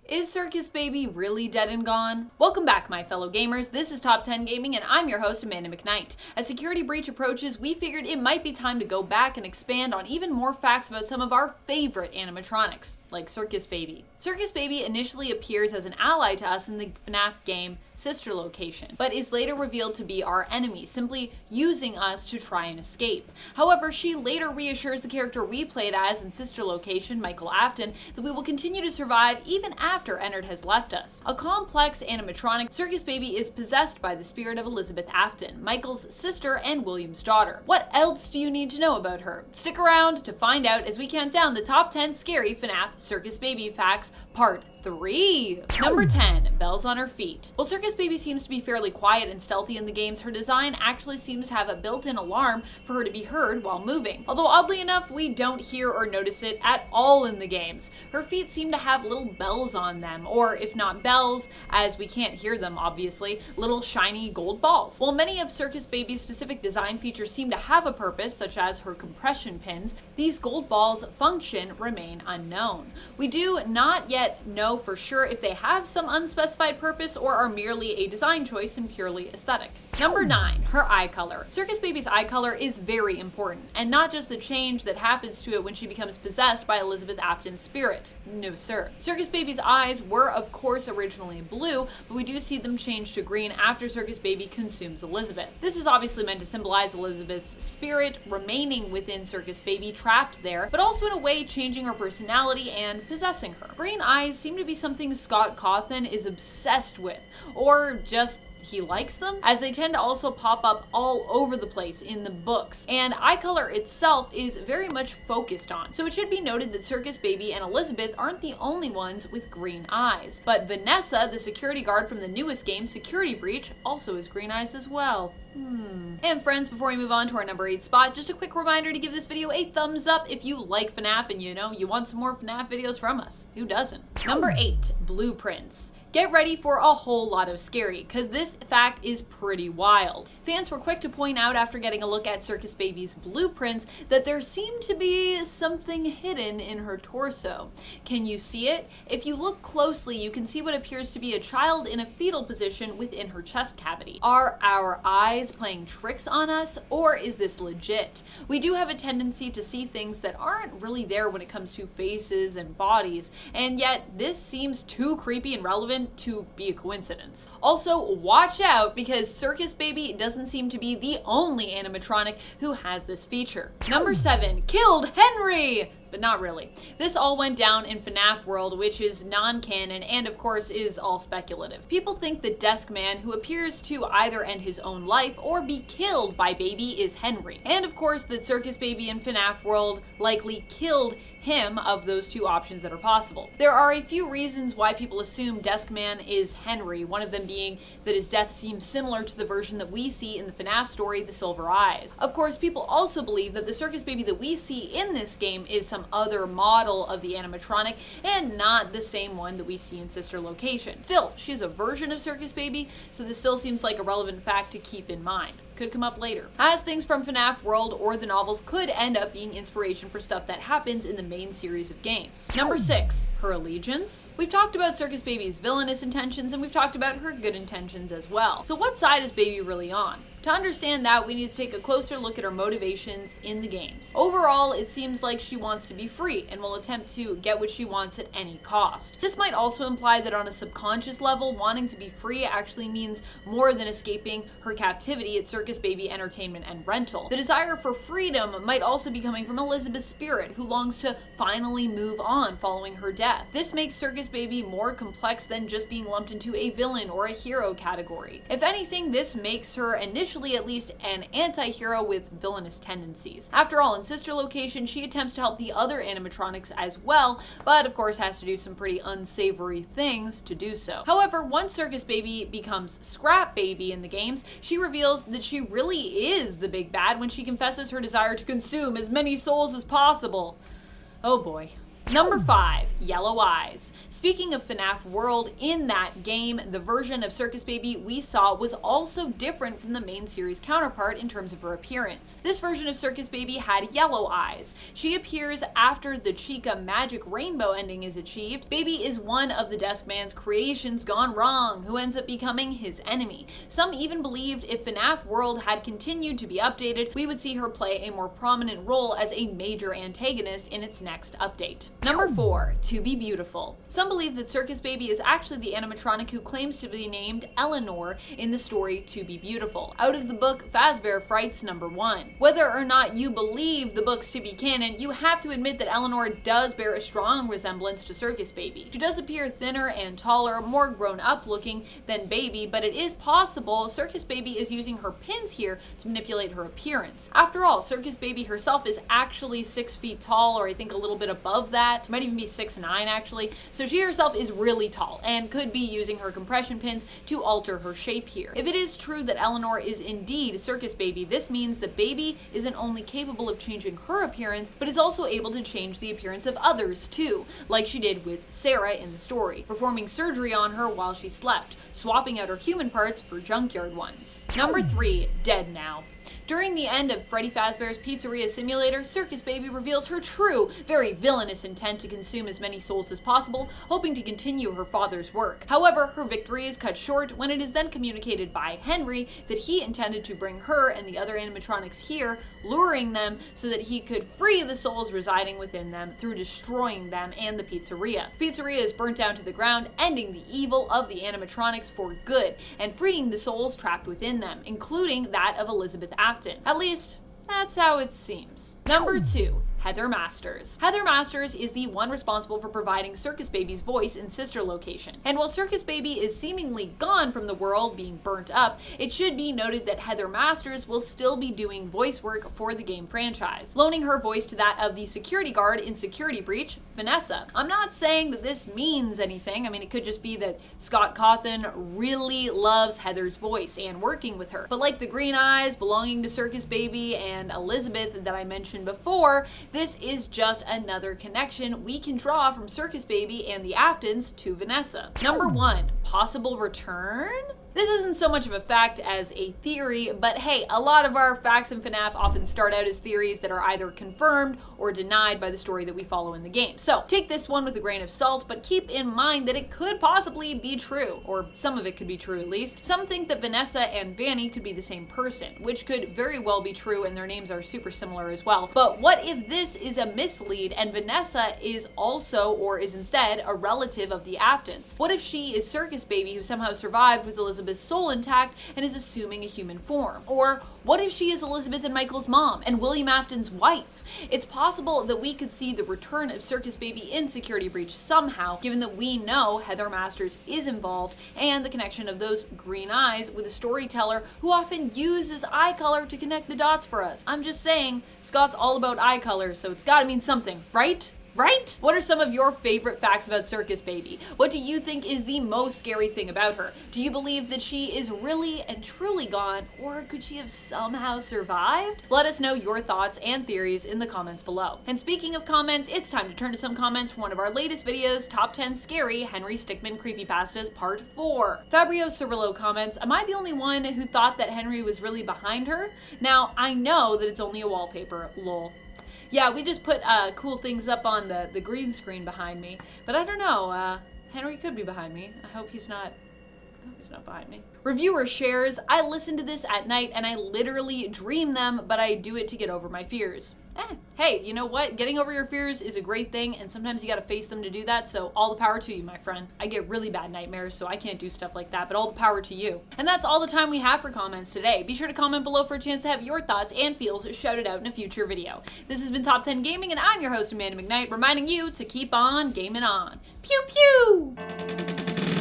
Is Circus Baby really dead and gone? Welcome back, my fellow gamers. This is Top 10 Gaming, and I'm your host, Amanda McKnight. As security breach approaches, we figured it might be time to go back and expand on even more facts about some of our favorite animatronics, like Circus Baby. Circus Baby initially appears as an ally to us in the FNAF game Sister Location, but is later revealed to be our enemy, simply using us to try and escape. However, she later reassures the character we played as in Sister Location, Michael Afton, that we will continue to survive even after Ennard has left us. A complex animatronic, Circus Baby is possessed by the spirit of Elizabeth Afton, Michael's sister and William's daughter. What else do you need to know about her? Stick around to find out as we count down the top 10 scary FNAF Circus Baby facts, part 3. Number 10, bells on her feet. While Circus Baby seems to be fairly quiet and stealthy in the games, her design actually seems to have a built-in alarm for her to be heard while moving. Although oddly enough, we don't hear or notice it at all in the games. Her feet seem to have little bells on them, or if not bells, as we can't hear them obviously, little shiny gold balls. While many of Circus Baby's specific design features seem to have a purpose, such as her compression pins, these gold balls' function remain unknown. We do not yet know for sure if they have some unspecified purpose or are merely a design choice and purely aesthetic. Number 9, her eye color. Circus Baby's eye color is very important, and not just the change that happens to it when she becomes possessed by Elizabeth Afton's spirit. No sir. Circus Baby's eyes were of course originally blue, but we do see them change to green after Circus Baby consumes Elizabeth. This is obviously meant to symbolize Elizabeth's spirit remaining within Circus Baby, trapped there, but also in a way changing her personality and possessing her. Green eyes seem to be something Scott Cawthon is obsessed with, or just he likes them, as they tend to also pop up all over the place in the books, and eye color itself is very much focused on. So it should be noted that Circus Baby and Elizabeth aren't the only ones with green eyes, but Vanessa, the security guard from the newest game, Security Breach, also has green eyes as well. And friends, before we move on to our number 8 spot, just a quick reminder to give this video a thumbs up if you like FNAF and you want some more FNAF videos from us. Who doesn't? Number 8, blueprints. Get ready for a whole lot of scary, because this fact is pretty wild. Fans were quick to point out after getting a look at Circus Baby's blueprints that there seemed to be something hidden in her torso. Can you see it? If you look closely, you can see what appears to be a child in a fetal position within her chest cavity. Are our eyes playing tricks on us, or is this legit? We do have a tendency to see things that aren't really there when it comes to faces and bodies, and yet this seems too creepy and relevant to be a coincidence. Also, watch out, because Circus Baby doesn't seem to be the only animatronic who has this feature. Number 7, killed Henry! But not really. This all went down in FNAF World, which is non-canon and of course is all speculative. People think the desk man who appears to either end his own life or be killed by Baby is Henry. And of course that Circus Baby in FNAF World likely killed him of those two options that are possible. There are a few reasons why people assume Desk Man is Henry, one of them being that his death seems similar to the version that we see in the FNAF story, The Silver Eyes. Of course, people also believe that the Circus Baby that we see in this game is some other model of the animatronic and not the same one that we see in Sister Location. Still, she's a version of Circus Baby, so this still seems like a relevant fact to keep in mind. Could come up later, as things from FNAF World or the novels could end up being inspiration for stuff that happens in the main series of games. Number 6, her allegiance. We've talked about Circus Baby's villainous intentions and we've talked about her good intentions as well. So what side is Baby really on? To understand that, we need to take a closer look at her motivations in the games. Overall, it seems like she wants to be free and will attempt to get what she wants at any cost. This might also imply that on a subconscious level, wanting to be free actually means more than escaping her captivity at Circus Baby Entertainment and Rental. The desire for freedom might also be coming from Elizabeth's spirit, who longs to finally move on following her death. This makes Circus Baby more complex than just being lumped into a villain or a hero category. If anything, this makes her initially at least an anti-hero with villainous tendencies. After all, in Sister Location, she attempts to help the other animatronics as well, but of course has to do some pretty unsavory things to do so. However, once Circus Baby becomes Scrap Baby in the games, she reveals that she really is the big bad when she confesses her desire to consume as many souls as possible. Oh boy. Number 5, Yellow Eyes. Speaking of FNAF World, in that game, the version of Circus Baby we saw was also different from the main series counterpart in terms of her appearance. This version of Circus Baby had yellow eyes. She appears after the Chica magic rainbow ending is achieved. Baby is one of the Desk Man's creations gone wrong, who ends up becoming his enemy. Some even believed if FNAF World had continued to be updated, we would see her play a more prominent role as a major antagonist in its next update. Number 4, To Be Beautiful. Some believe that Circus Baby is actually the animatronic who claims to be named Ennard in the story To Be Beautiful, out of the book Fazbear Frights #1. Whether or not you believe the books to be canon, you have to admit that Ennard does bear a strong resemblance to Circus Baby. She does appear thinner and taller, more grown up looking than Baby, but it is possible Circus Baby is using her pins here to manipulate her appearance. After all, Circus Baby herself is actually 6 feet tall, or I think a little bit above that. Might even be 6'9" actually. So she herself is really tall and could be using her compression pins to alter her shape here. If it is true that Ennard is indeed Circus Baby, this means that Baby isn't only capable of changing her appearance, but is also able to change the appearance of others too, like she did with Sarah in the story, performing surgery on her while she slept, swapping out her human parts for junkyard ones. Number 3, Dead Now. During the end of Freddy Fazbear's Pizzeria Simulator, Circus Baby reveals her true, very villainous intent to consume as many souls as possible, hoping to continue her father's work. However, her victory is cut short when it is then communicated by Henry that he intended to bring her and the other animatronics here, luring them so that he could free the souls residing within them through destroying them and the pizzeria. The pizzeria is burnt down to the ground, ending the evil of the animatronics for good, and freeing the souls trapped within them, including that of Elizabeth Afton. At least, that's how it seems. Number 2, Heather Masters. Heather Masters is the one responsible for providing Circus Baby's voice in Sister Location. And while Circus Baby is seemingly gone from the world, being burnt up, it should be noted that Heather Masters will still be doing voice work for the game franchise, loaning her voice to that of the security guard in Security Breach, Vanessa. I'm not saying that this means anything. I mean, it could just be that Scott Cawthon really loves Heather's voice and working with her. But like the green eyes belonging to Circus Baby and Elizabeth that I mentioned before, this is just another connection we can draw from Circus Baby and the Aftons to Vanessa. Number 1, possible return? This isn't so much of a fact as a theory, but hey, a lot of our facts in FNAF often start out as theories that are either confirmed or denied by the story that we follow in the game. So take this one with a grain of salt, but keep in mind that it could possibly be true, or some of it could be true at least. Some think that Vanessa and Vanny could be the same person, which could very well be true, and their names are super similar as well. But what if this is a mislead and Vanessa is also, or is instead, a relative of the Aftons? What if she is Circus Baby who somehow survived with Elizabeth's soul intact and is assuming a human form? Or what if she is Elizabeth and Michael's mom and William Afton's wife? It's possible that we could see the return of Circus Baby in Security Breach somehow, given that we know Heather Masters is involved and the connection of those green eyes with a storyteller who often uses eye color to connect the dots for us. I'm just saying, Scott's all about eye color, so it's gotta mean something, right? Right? What are some of your favorite facts about Circus Baby? What do you think is the most scary thing about her? Do you believe that she is really and truly gone, or could she have somehow survived? Let us know your thoughts and theories in the comments below. And speaking of comments, it's time to turn to some comments from one of our latest videos, Top 10 Scary Henry Stickmin Creepypastas Part 4. Fabio Cirillo comments, am I the only one who thought that Henry was really behind her? Now, I know that it's only a wallpaper, lol. Yeah, we just put cool things up on the green screen behind me, but I don't know, Henry could be behind me. I hope he's not behind me. Reviewer shares, I listen to this at night and I literally dream them, but I do it to get over my fears. Hey, you know what? Getting over your fears is a great thing, and sometimes you gotta face them to do that, so all the power to you, my friend. I get really bad nightmares, so I can't do stuff like that, but all the power to you. And that's all the time we have for comments today. Be sure to comment below for a chance to have your thoughts and feels shouted out in a future video. This has been Top 10 Gaming, and I'm your host, Amanda McKnight, reminding you to keep on gaming on. Pew pew!